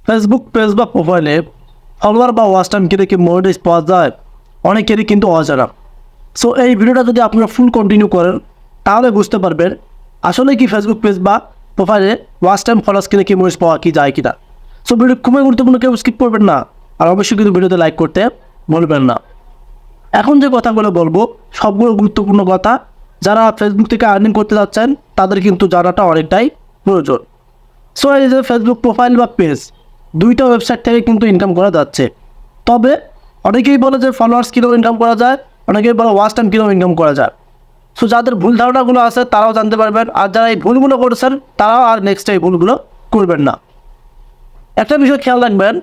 Facebook page বা প্রোফাইলে follower বা ওয়াচ টাইম কিনে কি মনিটাইজ পাওয়া যায়, অনেকেরই কিন্তু অজানা। সো এই ভিডিওটা যদি আপনারা ফুল কন্টিনিউ করেন তাহলে বুঝতে পারবেন আসলে কি ফেসবুক পেজ বা প্রোফাইলে ওয়াচ টাইম ফলোয়ার্স কিনে কি মনিটাইজ পাওয়া কি যায় কিনা। সো ভিডিও খুবই গুরুত্বপূর্ণ, কেউ স্কিপ করবেন না, আর অবশ্যই কিন্তু ভিডিওতে লাইক করতে বলবেন না। এখন যে কথাগুলো বলবো সবগুলো গুরুত্বপূর্ণ কথা, যারা ফেসবুক থেকে আর্নিং করতে যাচ্ছেন তাদের কিন্তু জানাটা অনেকটাই প্রয়োজন। সো এই যে ফেসবুক প্রোফাইল বা পেজ দুইটা ওয়েবসাইট থেকে কিন্তু ইনকাম করা যাচ্ছে। তবে অনেকেই বলে যে ফলোয়ার্স কিনেও ইনকাম করা যায়, অনেকেই বলে ওয়াচ টাইম কিনেও ইনকাম করা যায়। সো যাদের ভুল ধারণাগুলো আছে তারাও জানতে পারবেন, আর যারা এই ভুলগুলো করেছেন তারাও আর নেক্সট এই ভুলগুলো করবেন না। একটা বিষয় খেয়াল রাখবেন,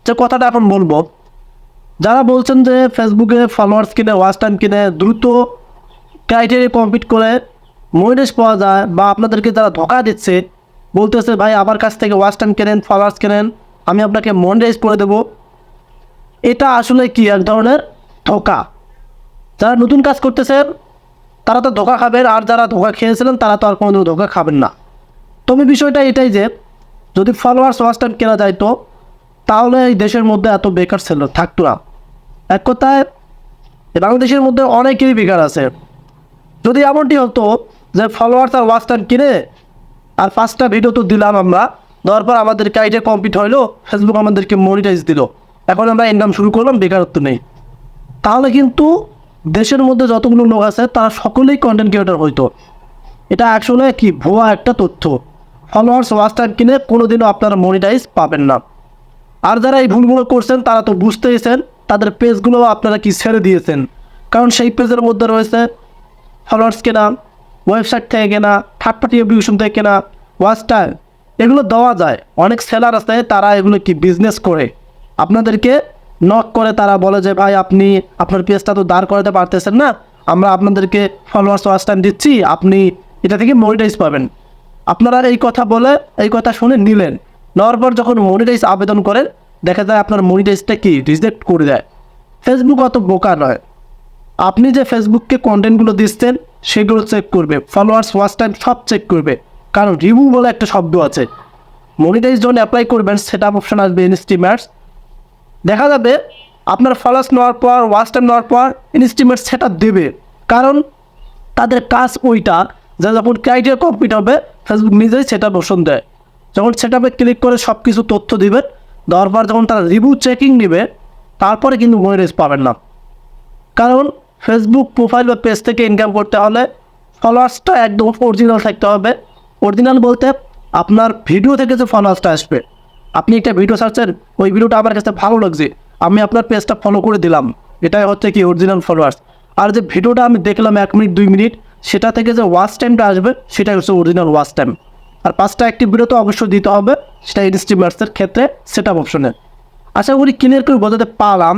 যে কথাটা এখন বলবো, যারা বলছেন যে ফেসবুকে ফলোয়ার্স কিনে ওয়াচ টাইম কিনে দ্রুত ক্রাইটেরিয়া কমপ্লিট করে মনিটাইজ পাওয়া যায়, বা আপনাদেরকে যারা ধোকা দিচ্ছে বলতেছে ভাই আমার কাছ থেকে ওয়াচ টাইম কেনেন, ফলোয়ার্স কেনেন, আমি আপনাকে মনিটাইজ করে দেবো, এটা আসলে কি এক ধরনের ধোকা। যারা নতুন কাজ করতেছেন তারা তো ধোকা খাবেন, আর যারা ধোকা খেয়েছিলেন তারা তো আর কোনোদিনও ধোকা খাবেন না। তবে বিষয়টা এটাই যে যদি ফলোয়ার্স ওয়াচ টাইম কেনা যায় তো তাহলে এই দেশের মধ্যে এত বেকার ছিল থাকতো না। এক কথায় বাংলাদেশের মধ্যে অনেকেরই বেকার আছে। যদি এমনটি হতো যে ফলোয়ার্স আর ওয়াচ টাইম কিনে আর 5টা ভিডিও তো দিলাম আমরা, দেওয়ার পর আমাদের ক্রাইটেরিয়া কমপ্লিট হইলো, ফেসবুক আমাদেরকে মনিটাইজ দিল, এখন আমরা ইনকাম শুরু করলাম, বেকারত্ব নেই, তাহলে কিন্তু দেশের মধ্যে যতগুলো লোক আছে তারা সকলেই কন্টেন্ট ক্রিয়েটর হইতো। এটা আসলে কি ভুয়া একটা তথ্য। ফলোয়ার্স ওয়াচ টাইম কিনে কোনোদিনও আপনারা মনিটাইজ পাবেন না। আর যারা এই ভুলগুলো করছেন তারা তো বুঝতেইছেন, তাদের পেজগুলো আপনারা কি ছেড়ে দিয়েছেন, কারণ সেই পেজের মধ্যে রয়েছে ফলোয়ার্স কেনা, ওয়েবসাইট থেকে কেনা, থার্ড পার্টি অ্যাপ্লিকেশন থেকে কেনা, ওয়াচ টাইম, এগুলো দেওয়া যায়। অনেক সেলার আছে তারা এগুলো কি বিজনেস করে, আপনাদেরকে নক করে তারা বলে যে ভাই আপনি আপনার পেজটা তো দাঁড় করাতে পারতেছেন না, আমরা আপনাদেরকে ফলোয়ার্স ওয়াচ টাইম দিচ্ছি, আপনি এটা থেকে মনিটাইজ পাবেন। আপনারা এই কথা বলে এই কথা শুনে নিলেন, নেওয়ার পর যখন মনিটাইজ আবেদন করেন দেখা যায় আপনার মনিটাইজটা কি রিজেক্ট করে দেয়। ফেসবুক অত বোকা নয়, আপনি যে ফেসবুককে কন্টেন্টগুলো দিচ্ছেন সেগুলো চেক করবে, ফলোয়ার্স ওয়াচ টাইম সব চেক করবে, কারণ রিভিউ বলে একটা শব্দ আছে। মনিটাইজ যখন অ্যাপ্লাই করবেন সেট আপ অপশন আসবে ইনস্টিমেটস, দেখা যাবে আপনার ফলোয়ার্স নেওয়ার পর ওয়াচ টাইম নেওয়ার পর ইনস্টিমেটস সেট আপ দেবে, কারণ তাদের কাজ ওইটা যে যখন ক্রাইটেরিয়া কমপ্লিট হবে ফেসবুক নিজেই সেট আপ অপশন দেয়। যখন সেট আপে ক্লিক করে সব কিছু তথ্য দিবেন, দেওয়ার পর যখন তারা রিভিউ চেকিং নেবে তারপরে কিন্তু মনিটাইজ পাবেন না। কারণ ফেসবুক প্রোফাইল বা পেজ থেকে ইনকাম করতে হলে ফলোয়ার্সটা একদম অরিজিনাল থাকতে হবে। অরিজিনাল বলতে আপনার ভিডিও থেকে যে ফলোয়ার্সটা আসবে, আপনি একটা ভিডিও সার্চেন, ওই ভিডিওটা আমার কাছে ভালো লাগছে, আমি আপনার পেজটা ফলো করে দিলাম, এটাই হচ্ছে কি অরিজিনাল ফলোয়ার্স। আর যে ভিডিওটা আমি দেখলাম 1 মিনিট 2 মিনিট, সেটা থেকে যে ওয়াচ টাইমটা আসবে সেটাই হচ্ছে অরিজিনাল ওয়াচ টাইম। আর 5টা অ্যাক্টিভ ভিডিও তো অবশ্যই দিতে হবে, সেটা ইনস্টিমেটসের ক্ষেত্রে সেট আপ অপশনে। আশা করি ক্লিয়ার করে বোঝাতে পারলাম।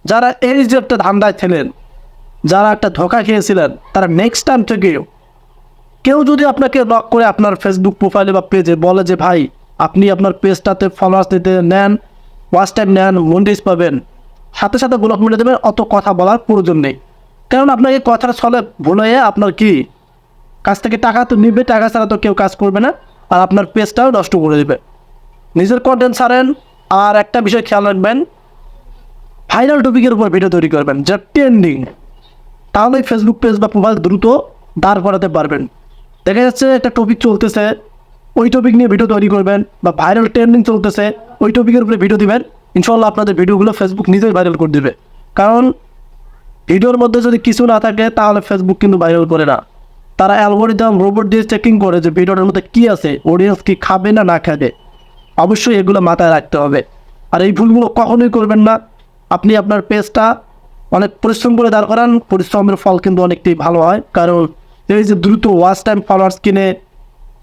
যারা এই যে একটা ধান্দায় ছিলেন, যারা একটা ধোকা খেয়েছিলেন, তারা নেক্সট টাইম থেকে কেউ যদি আপনাকে লক করে আপনার ফেসবুক প্রোফাইলে বা পেজে বলে যে ভাই আপনি আপনার পেজটাতে ফলোয়ার্স নিতে নেন, ওয়াচ টাইম নেন, মনিটাইজ পাবেন, সাথে সাথে ব্লক মেরে দেবেন, অত কথা বলার প্রয়োজন নেই। কারণ আপনাকে কথার ছলে ভুলে আপনার কি কাছ থেকে টাকা তো নিবে, টাকা ছাড়া তো কেউ কাজ করবে না, আর আপনার পেজটাও নষ্ট করে দেবে। নিজের কন্টেন্ট ছাড়েন, আর একটা বিষয় খেয়াল রাখবেন, ভাইরাল টপিকের উপর ভিডিও তৈরি করবেন যা ট্রেন্ডিং, তাহলে ফেসবুক পেজ বা প্রোফাইল দ্রুত দাঁড় করাতে পারবেন। দেখা যাচ্ছে একটা টপিক চলতেছে, ওই টপিক নিয়ে ভিডিও তৈরি করবেন, বা ভাইরাল ট্রেন্ডিং চলতেছে ওই টপিকের উপরে ভিডিও দিবেন, ইনশাল্লাহ আপনাদের ভিডিওগুলো ফেসবুক নিজেই ভাইরাল করে দেবে। কারণ ভিডিওর মধ্যে যদি কিছু না থাকে তাহলে ফেসবুক কিন্তু ভাইরাল করে না, তারা অ্যালগরিদম রোবট দিয়ে চেকিং করে যে ভিডিওটার মধ্যে কী আছে, অডিয়েন্স কি খাবে না না খাবে। অবশ্যই এগুলো মাথায় রাখতে হবে, আর এই ভুলগুলো কখনোই করবেন না। আপনি আপনার পেজটা অনেক পরিশ্রম করে দাঁড় করান, পরিশ্রমের ফল কিন্তু অনেকটাই ভালো হয়। কারণ এই যে দ্রুত ওয়াচ টাইম ফলোয়ার্স কিনে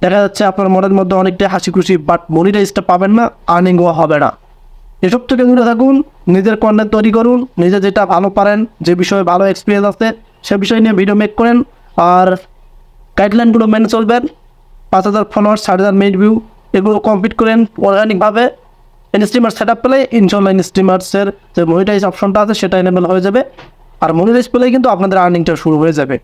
দেখা যাচ্ছে আপনার মনের মধ্যে অনেকটাই হাসি খুশি, বাট মনিটাইজটা পাবেন না, আর্নিংও হবে না। এসব থেকে দূরে থাকুন, নিজের কন্টেন্ট তৈরি করুন, নিজে যেটা ভালো পারেন, যে বিষয়ে ভালো এক্সপিরিয়েন্স আছে সে বিষয় নিয়ে ভিডিও মেক করেন, আর গাইডলাইনগুলো মেনে চলবেন। 5000 ফলোয়ার্স, 6000 মিনিট ভিউ, এগুলো কমপ্লিট করেন অর্গানিকভাবে। ইনস্টিমার সেট আপ পেলে ইনশাল্লাহ ইনস্টিমার্সের যে মনিটাইজ অপশনটা আছে সেটা এনেবল হয়ে যাবে, আর মনিটাইজ পেলেই কিন্তু আপনাদের আর্নিংটা শুরু হয়ে যাবে।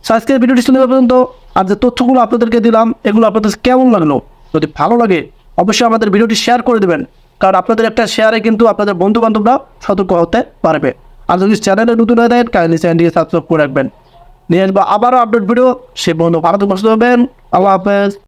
সো আজকের ভিডিওটি শুনে পর্যন্ত, আর যে তথ্যগুলো আপনাদেরকে দিলাম এগুলো আপনাদের কেমন লাগলো, যদি ভালো লাগে অবশ্যই আমাদের ভিডিওটি শেয়ার করে দেবেন, কারণ আপনাদের একটা শেয়ারে কিন্তু আপনাদের বন্ধুবান্ধবরা সতর্ক হতে পারবে। আর যদি চ্যানেলে নতুন হয়ে থাকেন কাইন্ডলি চ্যানেলটিকে সাবস্ক্রাইব করে রাখবেন। নিয়ে আসবো আবারও আপডেট ভিডিও, সে বন্ধু ভালো থাকবেন। আল্লাহ হাফেজ।